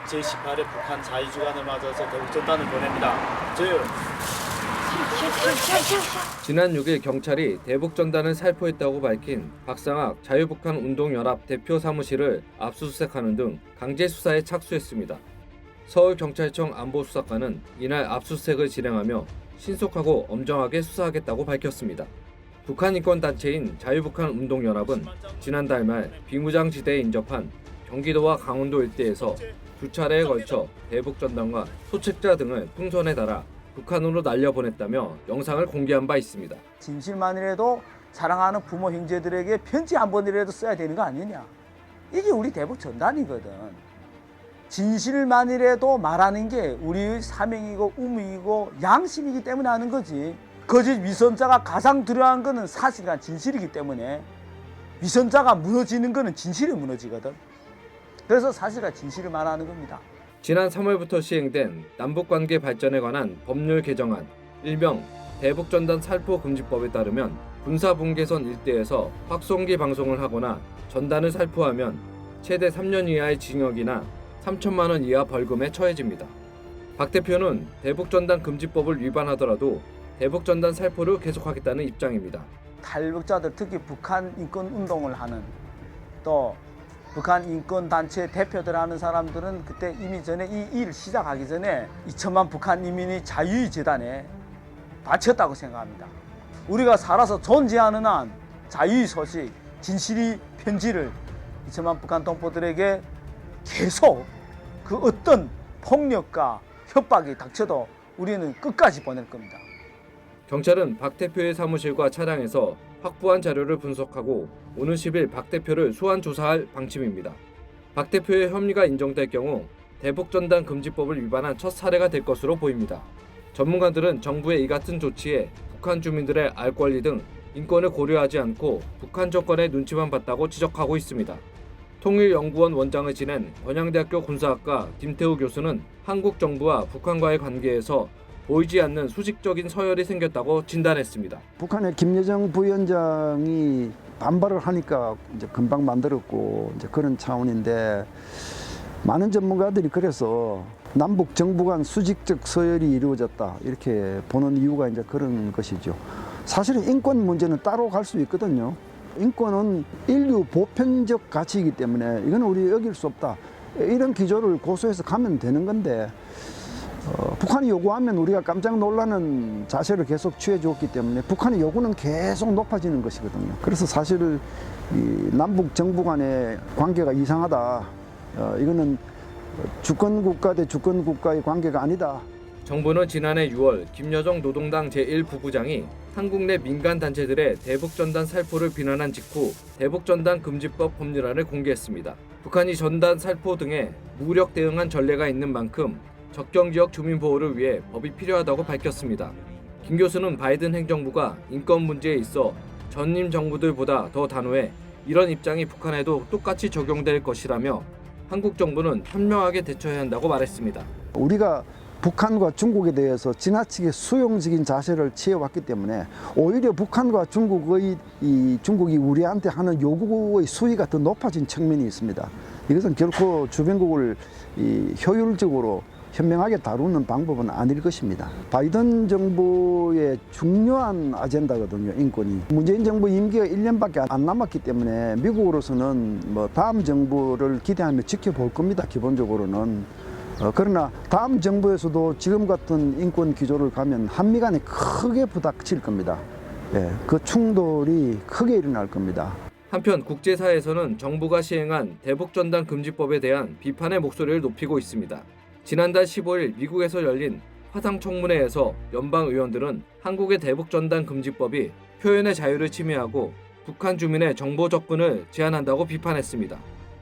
제18회 북한 자유주간을 맞아서 대북전단을 보냅니다. 저요. 지난 6일 경찰이 대북전단을 살포했다고 밝힌 박상학 자유북한운동연합 대표 사무실을 압수수색하는 등 강제 수사에 착수했습니다. 서울경찰청 안보수사관은 이날 압수수색을 진행하며 신속하고 엄정하게 수사하겠다고 밝혔습니다. 북한 인권단체인 자유북한운동연합은 지난달 말 비무장지대에 인접한 경기도와 강원도 일대에서 두 차례에 걸쳐 대북전단과 소책자 등을 풍선에 달아 북한으로 날려보냈다며 영상을 공개한 바 있습니다. 진실만이라도 사랑하는 부모 형제들에게 편지 한 번이라도 써야 되는 거 아니냐. 이게 우리 대북 전단이거든. 진실만이라도 말하는 게 우리의 사명이고 의무이고 양심이기 때문에 하는 거지. 거짓 위선자가 가장 두려워한 거는 사실과 진실이기 때문에 위선자가 무너지는 거는 진실이 무너지거든. 그래서 사실과 진실을 말하는 겁니다. 지난 3월부터 시행된 남북관계 발전에 관한 법률 개정안, 일명 대북전단 살포금지법에 따르면 군사분계선 일대에서 확송기 방송을 하거나 전단을 살포하면 최대 3년 이하의 징역이나 3천만 원 이하 벌금에 처해집니다. 박 대표는 대북전단 금지법을 위반하더라도 대북전단 살포를 계속하겠다는 입장입니다. 탈북자들, 특히 북한 인권운동을 하는 또 북한 인권단체 대표들 하는 사람들은 그때 이미 전에 이 일 시작하기 전에 2천만 북한 인민이 자유의 재단에 바쳤다고 생각합니다. 우리가 살아서 존재하는 한 자유의 소식, 진실의 편지를 2천만 북한 동포들에게 계속 그 어떤 폭력과 협박이 닥쳐도 우리는 끝까지 보낼 겁니다. 경찰은 박 대표의 사무실과 차량에서 확보한 자료를 분석하고 오는 10일 박 대표를 소환 조사할 방침입니다. 박 대표의 혐의가 인정될 경우 대북전단 금지법을 위반한 첫 사례가 될 것으로 보입니다. 전문가들은 정부의 이 같은 조치에 북한 주민들의 알 권리 등 인권을 고려하지 않고 북한 정권의 눈치만 봤다고 지적하고 있습니다. 통일연구원 원장을 지낸 원양대학교 군사학과 김태우 교수는 한국 정부와 북한과의 관계에서 보이지 않는 수직적인 서열이 생겼다고 진단했습니다. 북한의 김여정 부위원장이 반발을 하니까 이제 금방 만들었고 이제 그런 차원인데 많은 전문가들이 그래서 남북 정부 간 수직적 서열이 이루어졌다 이렇게 보는 이유가 이제 그런 것이죠. 사실은 인권 문제는 따로 갈 수 있거든요. 인권은 인류 보편적 가치이기 때문에 이건 우리 어길 수 없다. 이런 기조를 고수해서 가면 되는 건데 북한이 요구하면 우리가 깜짝 놀라는 자세를 계속 취해 주었기 때문에 북한의 요구는 계속 높아지는 것이거든요. 그래서 사실 이 남북 정부 간의 관계가 이상하다. 이거는 주권국가 대 주권국가의 관계가 아니다. 정부는 지난해 6월 김여정 노동당 제1부부장이 한국 내 민간단체들의 대북전단 살포를 비난한 직후 대북전단 금지법 법률안을 공개했습니다. 북한이 전단 살포 등에 무력 대응한 전례가 있는 만큼 적경지역 주민보호를 위해 법이 필요하다고 밝혔습니다. 김 교수는 바이든 행정부가 인권 문제에 있어 전임 정부들보다 더 단호해 이런 입장이 북한에도 똑같이 적용될 것이라며 한국 정부는 현명하게 대처해야 한다고 말했습니다. 우리가 북한과 중국에 대해서 지나치게 수용적인 자세를 취해왔기 때문에 오히려 북한과 중국이 우리한테 하는 요구의 수위가 더 높아진 측면이 있습니다. 이것은 결코 주변국을 효율적으로 현명하게 다루는 방법은 아닐 것입니다. 바이든 정부의 중요한 아젠다거든요, 인권이. 문재인 정부 임기가 1년밖에 안 남았기 때문에 미국으로서는 다음 정부를 기대하며 지켜볼 겁니다, 기본적으로는. 그러나 다음 정부에서도 지금 같은 인권 기조를 가면 한미 간에 크게 부닥칠 겁니다. 그 충돌이 크게 일어날 겁니다. 한편 국제사회에서는 정부가 시행한 대북전단 금지법에 대한 비판의 목소리를 높이고 있습니다. 지난달 15일 미국에서 열린 화상청문회에서 연방 의원들은 한국의 대북전단 금지법이 표현의 자유를 침해하고 북한 주민의 정보 접근을 제한한다고 비판했습니다.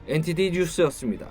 NTD 뉴스였습니다.